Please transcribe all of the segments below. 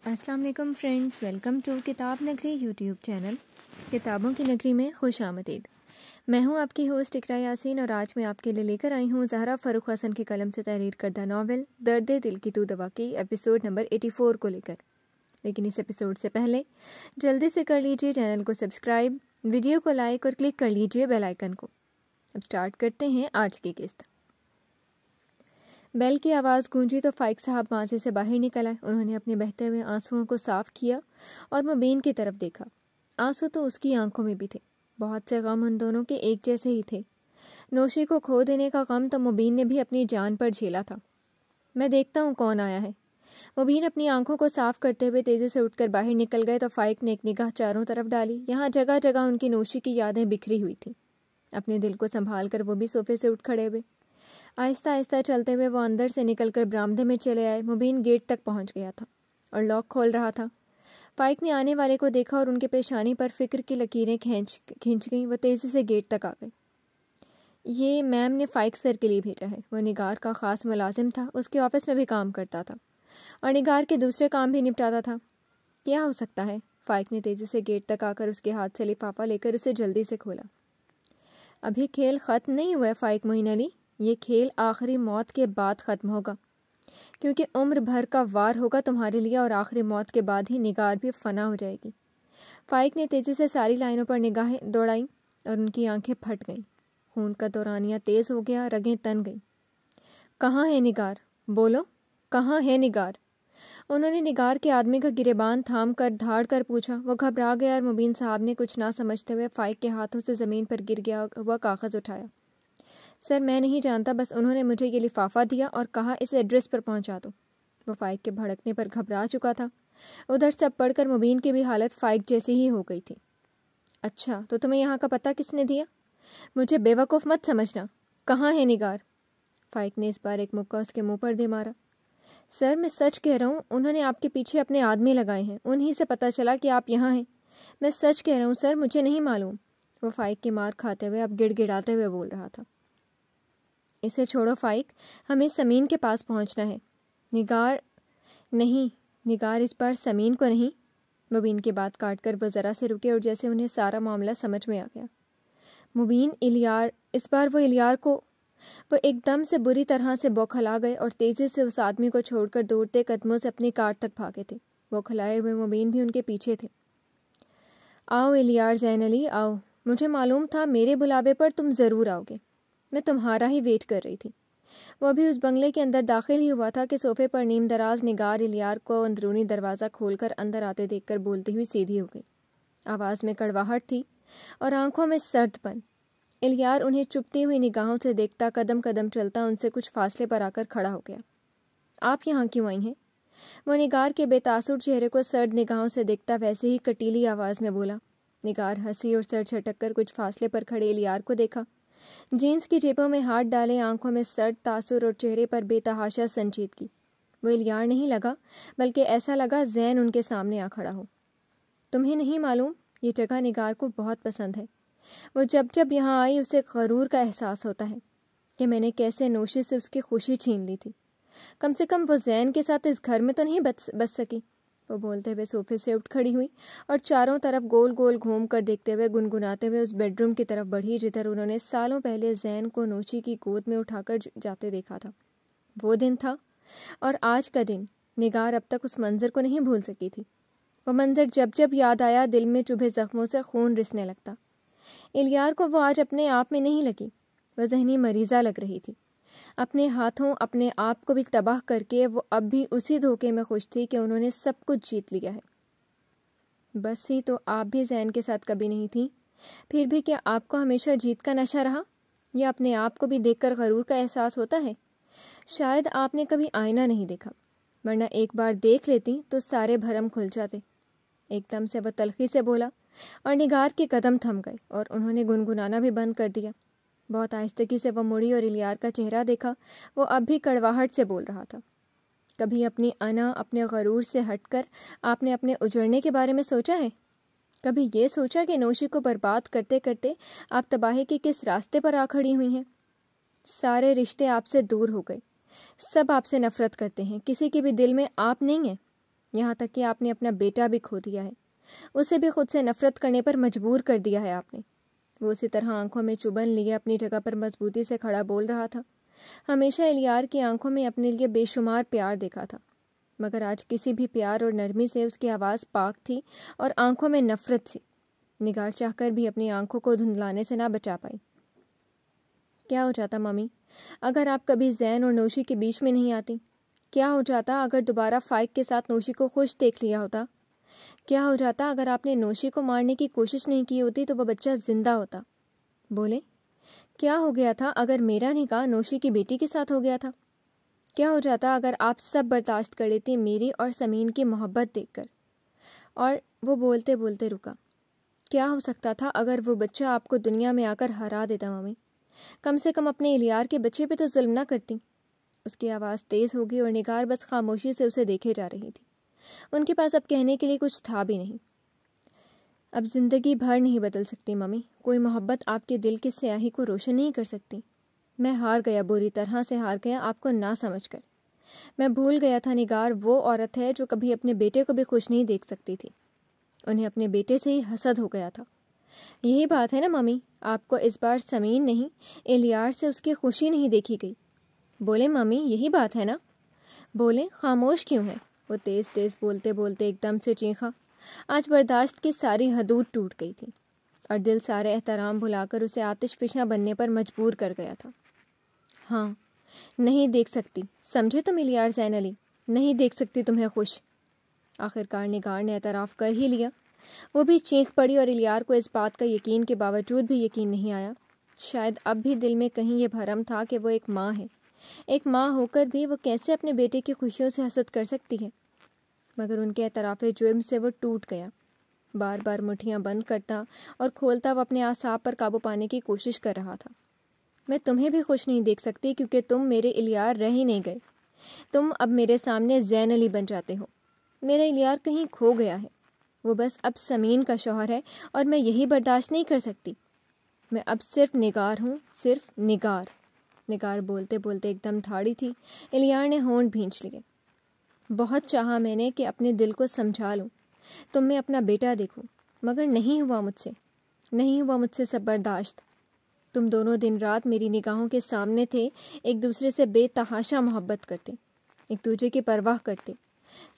السلام علیکم friends, welcome to کتاب نگری یوٹیوب چینل کتابوں کی نگری میں خوش آمدید۔ میں ہوں آپ کی ہوسٹ اقرا یاسین، اور آج میں آپ کے لیے لے کر آئی ہوں زہرا فاروق حسن کے قلم سے تحریر کردہ ناول درد دل کی تو دوا کی ایپیسوڈ نمبر 84 کو لے کر۔ لیکن اس ایپیسوڈ سے پہلے جلدی سے کر لیجئے چینل کو سبسکرائب، ویڈیو کو لائک اور کلک کر لیجئے بیل آئیکن کو۔ اب سٹارٹ کرتے ہیں آج کی قسط۔ بیل کی آواز گونجی تو فائق صاحب ماضی سے باہر نکل آئے۔ انہوں نے اپنے بہتے ہوئے آنسوؤں کو صاف کیا اور مبین کی طرف دیکھا۔ آنسو تو اس کی آنکھوں میں بھی تھے۔ بہت سے غم ان دونوں کے ایک جیسے ہی تھے۔ نوشی کو کھو دینے کا غم تو مبین نے بھی اپنی جان پر جھیلا تھا۔ میں دیکھتا ہوں کون آیا ہے۔ مبین اپنی آنکھوں کو صاف کرتے ہوئے تیزی سے اٹھ کر باہر نکل گئے تو فائق نے ایک نگاہ چاروں طرف ڈالی۔ یہاں جگہ جگہ ان کی نوشی کی یادیں بکھری ہوئی تھیں۔ اپنے دل کو سنبھال کر وہ بھی صوفے سے اٹھ کھڑے ہوئے۔ آہستہ آہستہ چلتے ہوئے وہ اندر سے نکل کر برآمدے میں چلے آئے۔ مبین گیٹ تک پہنچ گیا تھا اور لاک کھول رہا تھا۔ فائق نے آنے والے کو دیکھا اور ان کے پیشانی پر فکر کی لکیریں کھینچ گئیں۔ وہ تیزی سے گیٹ تک آ گئے۔ یہ میم نے فائق سر کے لیے بھیجا ہے۔ وہ نگار کا خاص ملازم تھا، اس کے آفس میں بھی کام کرتا تھا اور نگار کے دوسرے کام بھی نپٹاتا تھا۔ کیا ہو سکتا ہے؟ فائق نے تیزی سے گیٹ تک آ کر اس کے ہاتھ سے لفافہ لے کر اسے جلدی سے کھولا۔ ابھی کھیل ختم نہیں ہوا ہے فائق معین علی، یہ کھیل آخری موت کے بعد ختم ہوگا، کیونکہ عمر بھر کا وار ہوگا تمہارے لیے، اور آخری موت کے بعد ہی نگار بھی فنا ہو جائے گی۔ فائق نے تیزی سے ساری لائنوں پر نگاہیں دوڑائیں اور ان کی آنکھیں پھٹ گئیں۔ خون کا دورانیہ تیز ہو گیا، رگیں تن گئیں۔ کہاں ہے نگار؟ بولو، کہاں ہے نگار؟ انہوں نے نگار کے آدمی کا گریبان تھام کر دھاڑ کر پوچھا۔ وہ گھبرا گیا اور مبین صاحب نے کچھ نہ سمجھتے ہوئے فائق کے ہاتھوں سے زمین پر گر گیا ہوا کاغذ اٹھایا۔ سر میں نہیں جانتا، بس انہوں نے مجھے یہ لفافہ دیا اور کہا اس ایڈریس پر پہنچا دو۔ وہ فائق کے بھڑکنے پر گھبرا چکا تھا۔ ادھر سب پڑھ کر مبین کی بھی حالت فائق جیسی ہی ہو گئی تھی۔ اچھا، تو تمہیں یہاں کا پتہ کس نے دیا؟ مجھے بے وقوف مت سمجھنا۔ کہاں ہے نگار؟ فائق نے اس بار ایک مکہ اس کے منہ پر دے مارا۔ سر میں سچ کہہ رہا ہوں، انہوں نے آپ کے پیچھے اپنے آدمی لگائے ہیں، انہی سے پتہ چلا کہ آپ یہاں ہیں۔ میں سچ کہہ رہا ہوں سر، مجھے نہیں معلوم۔ وہ فائق کی مار کھاتے ہوئے اب گڑ گڑاتے ہوئے بول رہا تھا۔ اسے چھوڑو فائق، ہمیں سمین کے پاس پہنچنا ہے۔ نگار نہیں، نگار اس بار سمین کو نہیں۔ مبین کی بات کاٹ کر وہ ذرا سے رکے اور جیسے انہیں سارا معاملہ سمجھ میں آ گیا۔ مبین، الیار، اس بار وہ الیار کو… وہ ایک دم سے بری طرح سے بوکھلا گئے اور تیزی سے اس آدمی کو چھوڑ کر دوڑتے قدموں سے اپنی کار تک بھاگے تھے۔ بوکھلائے ہوئے مبین بھی ان کے پیچھے تھے۔ آؤ الیار زین علی، آؤ، مجھے معلوم تھا میرے بلاوے پر تم ضرور آؤ گے، میں تمہارا ہی ویٹ کر رہی تھی۔ وہ بھی اس بنگلے کے اندر داخل ہی ہوا تھا کہ صوفے پر نیم دراز نگار الیار کو اندرونی دروازہ کھول کر اندر آتے دیکھ کر بولتی ہوئی سیدھی ہو گئی۔ آواز میں کڑواہٹ تھی اور آنکھوں میں سرد پن۔ الیار انہیں چپتی ہوئی نگاہوں سے دیکھتا قدم قدم چلتا ان سے کچھ فاصلے پر آ کر کھڑا ہو گیا۔ آپ یہاں کیوں آئی ہیں؟ وہ نگار کے بے تاثر چہرے کو سرد نگاہوں سے دیکھتا ویسے ہی کٹیلی آواز میں بولا۔ نگار ہنسی اور سر جھٹک کر کچھ فاصلے پر کھڑے الیار کو دیکھا۔ جینس کی جیبوں میں ہاتھ ڈالے، آنکھوں میں سرد تاثر اور چہرے پر بے تحاشا سنجیدگی۔ وہ الیار نہیں لگا، بلکہ ایسا لگا زین ان کے سامنے آ کھڑا ہو۔ تمہیں نہیں معلوم، یہ جگہ نگار کو بہت پسند ہے۔ وہ جب جب یہاں آئی اسے غرور کا احساس ہوتا ہے کہ میں نے کیسے نوشی سے اس کی خوشی چھین لی تھی۔ کم سے کم وہ زین کے ساتھ اس گھر میں تو نہیں بس سکی۔ وہ بولتے ہوئے صوفے سے اٹھ کھڑی ہوئی اور چاروں طرف گول گول گھوم کر دیکھتے ہوئے گنگناتے ہوئے اس بیڈ روم کی طرف بڑھی جدھر انہوں نے سالوں پہلے زین کو نوشی کی گود میں اٹھا کر جاتے دیکھا تھا۔ وہ دن تھا اور آج کا دن۔ نگار اب تک اس منظر کو نہیں بھول سکی تھی۔ وہ منظر جب جب یاد آیا دل میں چبھے زخموں سے خون رسنے لگتا۔ الیار کو وہ آج اپنے آپ میں نہیں لگی، وہ ذہنی مریضہ لگ رہی تھی۔ اپنے ہاتھوں اپنے آپ کو بھی تباہ کر کے وہ اب بھی اسی دھوکے میں خوش تھی کہ انہوں نے سب کچھ جیت لیا ہے۔ بس ہی تو آپ بھی زین کے ساتھ کبھی نہیں تھیں، پھر بھی کیا آپ کو ہمیشہ جیت کا نشہ رہا، یا اپنے آپ کو بھی دیکھ کر غرور کا احساس ہوتا ہے؟ شاید آپ نے کبھی آئینہ نہیں دیکھا، ورنہ ایک بار دیکھ لیتی تو سارے بھرم کھل جاتے۔ ایک دم سے وہ تلخی سے بولا اور نگار کے قدم تھم گئے اور انہوں نے گنگنانا بھی بند کر دیا۔ بہت آہستگی سے وہ مڑی اور الیار کا چہرہ دیکھا۔ وہ اب بھی کڑواہٹ سے بول رہا تھا۔ کبھی اپنی انا، اپنے غرور سے ہٹ کر آپ نے اپنے اجڑنے کے بارے میں سوچا ہے؟ کبھی یہ سوچا کہ نوشی کو برباد کرتے کرتے آپ تباہی کے کس راستے پر آ کھڑی ہوئی ہیں؟ سارے رشتے آپ سے دور ہو گئے، سب آپ سے نفرت کرتے ہیں، کسی کے بھی دل میں آپ نہیں ہیں۔ یہاں تک کہ آپ نے اپنا بیٹا بھی کھو دیا ہے، اسے بھی خود سے نفرت کرنے پر مجبور کر دیا ہے آپ نے۔ وہ اسی طرح آنکھوں میں چبھن لیے اپنی جگہ پر مضبوطی سے کھڑا بول رہا تھا۔ ہمیشہ الیار کی آنکھوں میں اپنے لیے بے شمار پیار دیکھا تھا، مگر آج کسی بھی پیار اور نرمی سے اس کی آواز پاک تھی اور آنکھوں میں نفرت سی۔ نگار چاہ کر بھی اپنی آنکھوں کو دھندلانے سے نہ بچا پائی۔ کیا ہو جاتا مامی اگر آپ کبھی زین اور نوشی کے بیچ میں نہیں آتی؟ کیا ہو جاتا اگر دوبارہ فائق کے ساتھ نوشی کو خوش دیکھ لیا ہوتا؟ کیا ہو جاتا اگر آپ نے نوشی کو مارنے کی کوشش نہیں کی ہوتی تو وہ بچہ زندہ ہوتا؟ بولے، کیا ہو گیا تھا اگر میرا نکاح نوشی کی بیٹی کے ساتھ ہو گیا تھا؟ کیا ہو جاتا اگر آپ سب برداشت کر لیتی میری اور سمین کی محبت دیکھ کر؟ اور وہ بولتے بولتے رکا۔ کیا ہو سکتا تھا اگر وہ بچہ آپ کو دنیا میں آ کر ہرا دیتا مامی؟ کم سے کم اپنے الیار کے بچے پہ تو ظلم نہ کرتی۔ اس کی آواز تیز ہو گئی اور نگار بس خاموشی سے اسے دیکھے جا رہی تھی۔ ان کے پاس اب کہنے کے لیے کچھ تھا بھی نہیں۔ اب زندگی بھر نہیں بدل سکتی مامی، کوئی محبت آپ کے دل کی سیاہی کو روشن نہیں کر سکتی۔ میں ہار گیا، بری طرح سے ہار گیا آپ کو نہ سمجھ کر۔ میں بھول گیا تھا نگار وہ عورت ہے جو کبھی اپنے بیٹے کو بھی خوش نہیں دیکھ سکتی تھی۔ انہیں اپنے بیٹے سے ہی حسد ہو گیا تھا۔ یہی بات ہے نا مامی، آپ کو اس بار سمین نہیں الیار سے اس کی خوشی نہیں دیکھی گئی۔ بولے مامی، یہی بات ہے نا؟ بولے، خاموش کیوں ہے؟ وہ تیز تیز بولتے بولتے ایک دم سے چیخا۔ آج برداشت کی ساری حدود ٹوٹ گئی تھی اور دل سارے احترام بھلا کر اسے آتش فشاں بننے پر مجبور کر گیا تھا۔ ہاں، نہیں دیکھ سکتی، سمجھے تم الیار زین علی، نہیں دیکھ سکتی تمہیں خوش۔ آخرکار نگار نے اعتراف کر ہی لیا۔ وہ بھی چینخ پڑی اور الیار کو اس بات کا یقین کے باوجود بھی یقین نہیں آیا۔ شاید اب بھی دل میں کہیں یہ بھرم تھا کہ وہ ایک ماں ہے، ایک ماں ہو کر بھی وہ کیسے اپنے بیٹے کی خوشیوں سے حسد کر سکتی ہے؟ مگر ان کے اعتراف جرم سے وہ ٹوٹ گیا۔ بار بار مٹھیاں بند کرتا اور کھولتا وہ اپنے اعصاب پر قابو پانے کی کوشش کر رہا تھا۔ میں تمہیں بھی خوش نہیں دیکھ سکتی کیونکہ تم میرے الیار رہ ہی نہیں گئے۔ تم اب میرے سامنے زین علی بن جاتے ہو۔ میرا الیار کہیں کھو گیا ہے، وہ بس اب سمین کا شوہر ہے اور میں یہی برداشت نہیں کر سکتی۔ میں اب صرف نگار ہوں، صرف نگار۔ نگار بولتے بولتے ایک دم دھاڑی تھی۔ الیار نے ہونٹ بھینچ لیے۔ بہت چاہا میں نے کہ اپنے دل کو سمجھا لوں، تم میں اپنا بیٹا دیکھوں، مگر نہیں ہوا مجھ سے سب برداشت۔ تم دونوں دن رات میری نگاہوں کے سامنے تھے، ایک دوسرے سے بے تحاشا محبت کرتے، ایک دوسرے کی پرواہ کرتے۔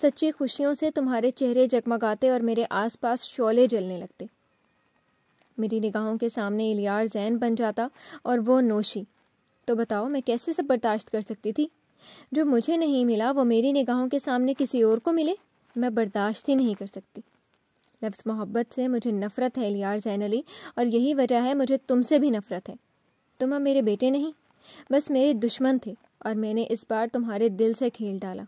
سچی خوشیوں سے تمہارے چہرے جگمگاتے اور میرے آس پاس شعلے جلنے لگتے۔ میری نگاہوں کے سامنے الیار زین بن جاتا اور وہ نوشی، تو بتاؤ میں کیسے سب برداشت کر سکتی تھی؟ جو مجھے نہیں ملا وہ میری نگاہوں کے سامنے کسی اور کو ملے، میں برداشت ہی نہیں کر سکتی۔ لفظ محبت سے مجھے نفرت ہے الیار زین علی، اور یہی وجہ ہے مجھے تم سے بھی نفرت ہے۔ تم اب میرے بیٹے نہیں، بس میرے دشمن تھے، اور میں نے اس بار تمہارے دل سے کھیل ڈالا۔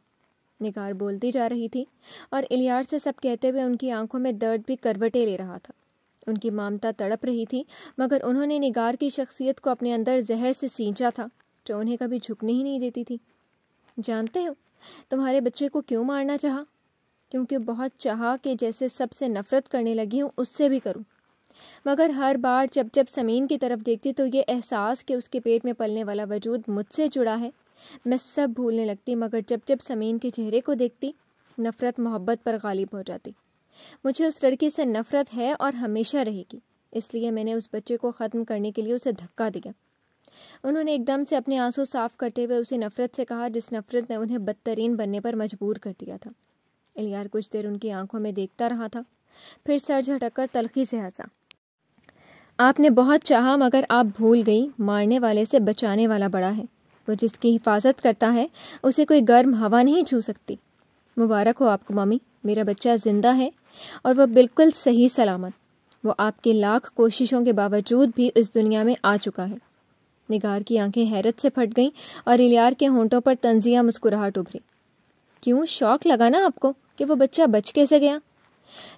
نگار بولتی جا رہی تھی اور الیار سے سب کہتے ہوئے ان کی آنکھوں میں درد بھی کروٹیں لے رہا تھا۔ ان کی مامتا تڑپ رہی تھی، مگر انہوں نے نگار کی شخصیت کو اپنے اندر زہر سے سینچا تھا جو انہیں کبھی جھکنے ہی نہیں دیتی تھی۔ جانتے ہو تمہارے بچے کو کیوں مارنا چاہا؟ کیونکہ بہت چاہا کہ جیسے سب سے نفرت کرنے لگی ہوں اس سے بھی کروں، مگر ہر بار جب سمین کی طرف دیکھتی تو یہ احساس کہ اس کے پیٹ میں پلنے والا وجود مجھ سے جڑا ہے، میں سب بھولنے لگتی، مگر جب سمین کے چہرے کو دیکھتی نفرت محبت پر غالب ہو جاتی۔ مجھے اس لڑکی سے نفرت ہے اور ہمیشہ رہے گی، اس لیے میں نے اس بچے کو ختم کرنے کے لیے اسے دھکا دیا۔ انہوں نے ایک دم سے اپنے آنسو صاف کرتے ہوئے اسے نفرت سے کہا جس نفرت نے انہیں بدترین بننے پر مجبور کر دیا تھا۔ الیار کچھ دیر ان کی آنکھوں میں دیکھتا رہا تھا، پھر سر جھٹک کر تلخی سے ہنسا۔ آپ نے بہت چاہا مگر آپ بھول گئی مارنے والے سے بچانے والا بڑا ہے۔ وہ جس کی حفاظت کرتا ہے اسے کوئی گرم ہوا نہیں چھو سکتی۔ مبارک ہو آپ کو مامی، میرا بچہ زندہ ہے اور وہ بالکل صحیح سلامت۔ وہ آپ کے لاکھ کوششوں کے باوجود بھی اس دنیا میں آ چکا ہے۔ نگار کی آنکھیں حیرت سے پھٹ گئیں اور الیار کے ہونٹوں پر طنزیہ مسکراہٹ ابھری۔ کیوں شوق لگا نا آپ کو کہ وہ بچہ بچ کیسے گیا؟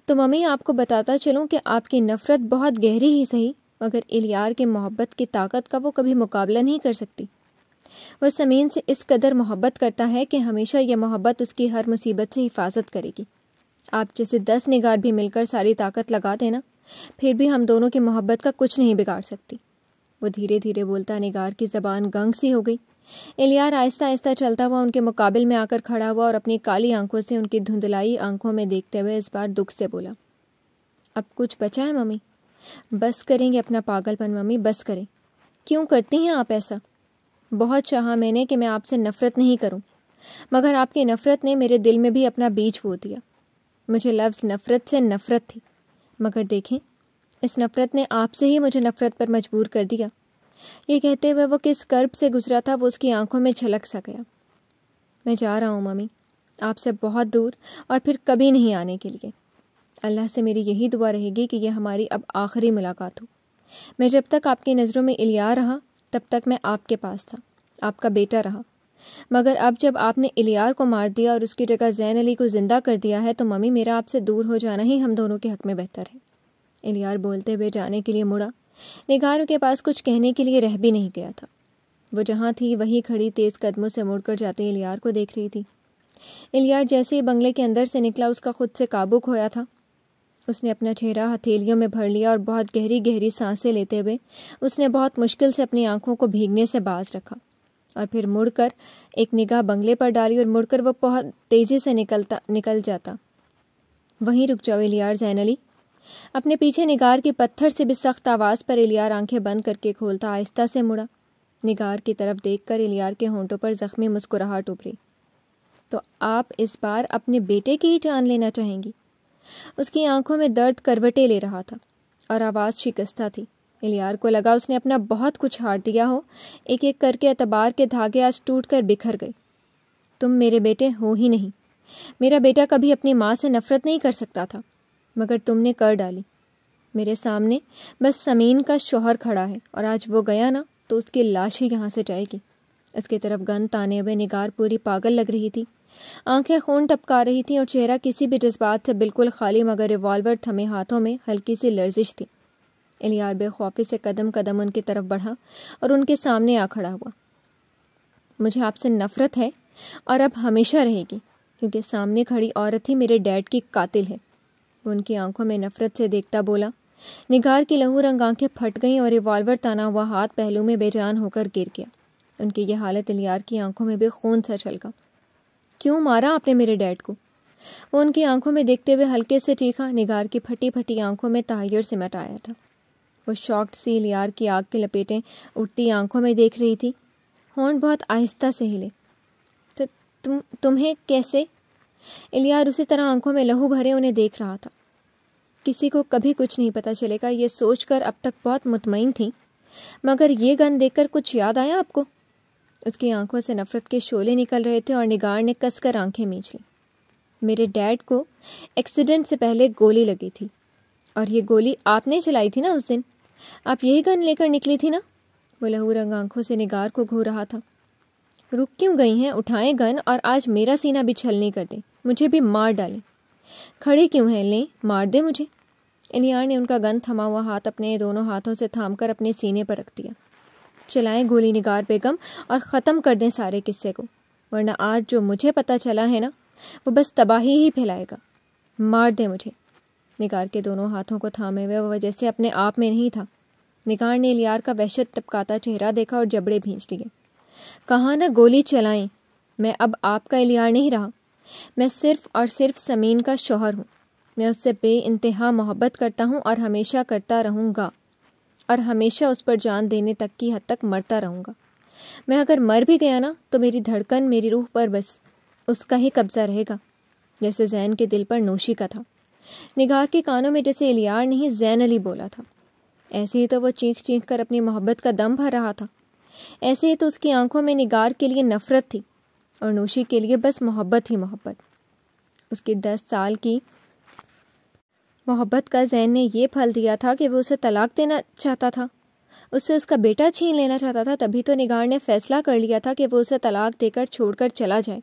تو ممی آپ کو بتاتا چلوں کہ آپ کی نفرت بہت گہری ہی صحیح، مگر الیار کی محبت کی طاقت کا وہ کبھی مقابلہ نہیں کر سکتی۔ وہ سمین سے اس قدر محبت کرتا ہے کہ ہمیشہ یہ محبت اس کی ہر مصیبت سے حفاظت کرے گی۔ آپ جیسے 10 نگار بھی مل کر ساری طاقت لگا دینا، پھر بھی ہم دونوں کی محبت کا کچھ نہیں بگاڑ سکتی۔ وہ دھیرے دھیرے بولتا، نگار کی زبان گنگ سی ہو گئی۔ الیار آہستہ آہستہ چلتا ہوا ان کے مقابل میں آ کر کھڑا ہوا اور اپنی کالی آنکھوں سے ان کی دھندلائی آنکھوں میں دیکھتے ہوئے اس بار دکھ سے بولا، اب کچھ بچا ہے ممی؟ بس کریں گے اپنا پاگل پن ممی، بس کریں۔ کیوں کرتی ہیں آپ ایسا؟ بہت چاہا میں نے کہ میں آپ سے نفرت نہیں کروں، مگر آپ کی نفرت نے میرے دل میں بھی اپنا بیج بو دیا۔ مجھے لفظ نفرت سے نفرت تھی، مگر دیکھیں اس نفرت نے آپ سے ہی مجھے نفرت پر مجبور کر دیا۔ یہ کہتے ہوئے وہ کس کرب سے گزرا تھا وہ اس کی آنکھوں میں جھلک سا گیا۔ میں جا رہا ہوں ممی، آپ سے بہت دور، اور پھر کبھی نہیں آنے کے لیے۔ اللہ سے میری یہی دعا رہے گی کہ یہ ہماری اب آخری ملاقات ہو۔ میں جب تک آپ کی نظروں میں الیار رہا تب تک میں آپ کے پاس تھا، آپ کا بیٹا رہا، مگر اب جب آپ نے الیار کو مار دیا اور اس کی جگہ زین علی کو زندہ کر دیا ہے تو ممی میرا آپ سے دور ہو جانا ہی ہم دونوں کے حق میں بہتر ہے۔ الیار بولتے ہوئے جانے کے لیے مڑا، نگار کے پاس کچھ کہنے کے لیے رہ بھی نہیں گیا تھا۔ وہ جہاں تھی وہیں کھڑی تیز قدموں سے مڑ کر جاتے الیار کو دیکھ رہی تھی۔ الیار جیسے ہی بنگلے کے اندر سے نکلا اس کا خود سے قابو کھویا تھا۔ اس نے اپنا چہرہ ہتھیلیوں میں بھر لیا اور بہت گہری گہری سانسیں لیتے ہوئے اس نے بہت مشکل سے اپنی آنکھوں کو بھیگنے سے باز رکھا اور پھر مڑ کر ایک نگاہ بنگلے پر ڈالی اور مڑ کر وہ بہت تیزی سے نکل جاتا۔ وہیں رک جاؤ الیار، زین علی۔ اپنے پیچھے نگار کی پتھر سے بھی سخت آواز پر الیار آنکھیں بند کر کے کھولتا آہستہ سے مڑا۔ نگار کی طرف دیکھ کر الیار کے ہونٹوں پر زخمی مسکراہٹ ابھری۔ تو آپ اس بار اپنے بیٹے کی ہی جان لینا چاہیں گی؟ اس کی آنکھوں میں درد کروٹیں لے رہا تھا اور آواز شکستہ تھی۔ الیار کو لگا اس نے اپنا بہت کچھ ہار دیا ہو، ایک ایک کر کے اعتبار کے دھاگے آج ٹوٹ کر بکھر گئے۔ تم میرے بیٹے ہو ہی نہیں۔ میرا بیٹا کبھی اپنی ماں سے نفرت نہیں کر سکتا تھا، مگر تم نے کر ڈالی۔ میرے سامنے بس سمین کا شوہر کھڑا ہے اور آج وہ گیا نا تو اس کی لاش ہی یہاں سے جائے گی۔ اس کی طرف گن تانے ہوئے نگار پوری پاگل لگ رہی تھی، آنکھیں خون ٹپکا رہی تھیں اور چہرہ کسی بھی جذبات سے بالکل خالی، مگر ریوالور تھمے ہاتھوں میں ہلکی سی لرزش تھی۔ الیار بے خوفی سے قدم قدم ان کی طرف بڑھا اور ان کے سامنے آ کھڑا ہوا۔ مجھے آپ سے نفرت ہے اور اب ہمیشہ رہے گی، کیونکہ سامنے کھڑی عورت ہی میرے ڈیڈ کی قاتل ہے۔ وہ ان کی آنکھوں میں نفرت سے دیکھتا بولا۔ نگار کی لہو رنگ آنکھیں پھٹ گئیں اور ریوالور تانا ہوا ہاتھ پہلو میں بے جان ہو کر گر گیا۔ ان کی یہ حالت الیار کی آنکھوں میں بھی خون سا چھلکا۔ کیوں مارا آپ نے میرے ڈیڈ کو؟ وہ ان کی آنکھوں میں دیکھتے ہوئے ہلکے سے چیخا۔ نگار کی پھٹی پھٹی آنکھوں میں تحیر سمٹ آیا تھا۔ وہ شاکڈ سی الیار کی آگ کی لپیٹیں اٹھتی آنکھوں میں دیکھ رہی تھی۔ ہونٹ بہت آہستہ سے ہلے۔ تمہیں کیسے؟ الیار اسی طرح آنکھوں میں لہو بھرے انہیں دیکھ رہا تھا۔ کسی کو کبھی کچھ نہیں پتہ چلے گا، یہ سوچ کر اب تک بہت مطمئن تھیں، مگر یہ گن دیکھ کر کچھ یاد آیا آپ کو؟ اس کی آنکھوں سے نفرت کے شعلے نکل رہے تھے اور نگار نے کس کر آنکھیں مینچ لیں۔ میرے ڈیڈ کو ایکسیڈنٹ سے پہلے گولی لگی تھی، اور یہ گولی آپ نے چلائی تھی نا اس دن؟ آپ یہی گن لے کر نکلی تھی نا؟ وہ لہو رنگ آنکھوں سے نگار کو گھور رہا تھا۔ رک کیوں گئی ہیں؟ اٹھائیں گن اور آج میرا سینہ بھی چھلنی کر دیں، مجھے بھی مار ڈالیں۔ کھڑے کیوں ہیں؟ لیں مار دے مجھے۔ الیار نے ان کا گن تھما ہوا ہاتھ اپنے دونوں ہاتھوں سے تھام کر اپنے سینے پر رکھ دیا۔ چلائیں گولی نگار بیگم اور ختم کر دیں سارے قصے کو، ورنہ آج جو مجھے پتہ چلا ہے نا وہ بس تباہی ہی پھیلائے گا۔ مار دیں مجھے۔ نگار کے دونوں ہاتھوں کو تھامے ہوئے وہ جیسے اپنے آپ میں نہیں تھا۔ نگار نے الیار کا وحشت ٹپکاتا چہرہ دیکھا اور جبڑے بھینچ لیے۔ کہاں نا گولی چلائیں، میں اب آپ کا الیار نہیں رہا، میں صرف اور صرف سمین کا شوہر ہوں۔ میں اس سے بے انتہا محبت کرتا ہوں اور ہمیشہ کرتا رہوں گا، اور ہمیشہ اس پر جان دینے تک کی حد تک مرتا رہوں گا۔ میں اگر مر بھی گیا نا تو میری دھڑکن، میری روح پر بس اس کا ہی قبضہ رہے گا، جیسے زین کے دل پر نوشی کا تھا۔ نگار کے کانوں میں جیسے الیار نہیں زین علی بولا تھا، ایسے ہی تو وہ چیخ چیخ کر اپنی محبت کا دم بھر رہا تھا، ایسے ہی تو اس کی آنکھوں میں نگار کے لیے نفرت تھی اور نوشی کے لیے بس محبت ہی محبت۔ اس کی 10 سال کی محبت کا زین نے یہ پھل دیا تھا کہ وہ اسے طلاق دینا چاہتا تھا، اس سے اس کا بیٹا چھین لینا چاہتا تھا۔ تبھی تو نگار نے فیصلہ کر لیا تھا کہ وہ اسے طلاق دے کر چھوڑ کر چلا جائے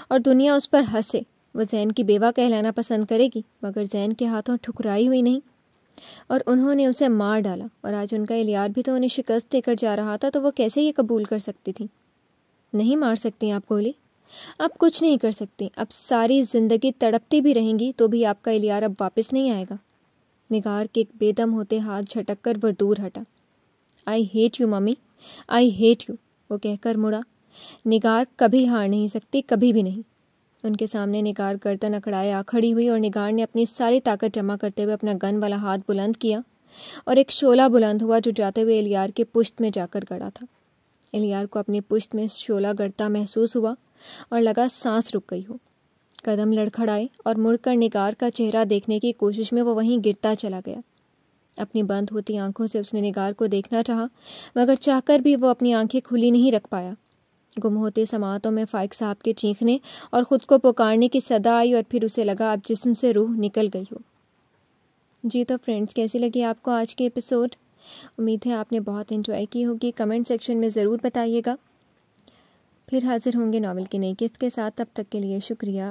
اور دنیا اس پر ہنسے۔ وہ زین کی بیوہ کہلانا پسند کرے گی، مگر زین کے ہاتھوں ٹھکرائی ہوئی نہیں، اور انہوں نے اسے مار ڈالا، اور آج ان کا الیار بھی تو انہیں شکست دے کر جا رہا تھا، تو وہ کیسے یہ قبول کر سکتی تھی؟ نہیں مار سکتی آپ گولی، آپ کچھ نہیں کر سکتی، اب ساری زندگی تڑپتی بھی رہیں گی تو بھی آپ کا الیار اب واپس نہیں آئے گا۔ نگار کے ایک بے دم ہوتے ہاتھ جھٹک کر وہ دور ہٹا۔ I hate you mummy, I hate you, وہ کہہ کر مڑا نگار کبھی ہار نہیں سکتی، کبھی بھی نہیں۔ ان کے سامنے نگار گردن اکڑائے آ کھڑی ہوئی اور نگار نے اپنی ساری طاقت جمع کرتے ہوئے اپنا گن والا ہاتھ بلند کیا اور ایک شعلہ بلند ہوا جو جاتے ہوئے الیار کے پشت میں جا کر گڑا تھا۔ الیار کو اپنی پشت میں شعلہ گڑتا محسوس ہوا اور لگا سانس رک گئی ہو۔ قدم لڑکھڑائے اور مڑ کر نگار کا چہرہ دیکھنے کی کوشش میں وہ وہیں گرتا چلا گیا۔ اپنی بند ہوتی آنکھوں سے اس نے نگار کو دیکھنا چاہا، مگر چاہ کر بھی وہ اپنی آنکھیں کھلی نہیں رکھ پایا۔ گم ہوتے سماعتوں میں فائق صاحب کے چیخنے اور خود کو پکارنے کی صدا آئی اور پھر اسے لگا اب جسم سے روح نکل گئی ہو۔ جی تو فرینڈز، کیسی لگی آپ کو آج کی ایپیسوڈ؟ امید ہے آپ نے بہت انجوائے کی ہوگی۔ کمنٹ سیکشن میں ضرور بتائیے گا۔ پھر حاضر ہوں گے ناول کی نئی قسط کے ساتھ، تب تک کے لیے شکریہ۔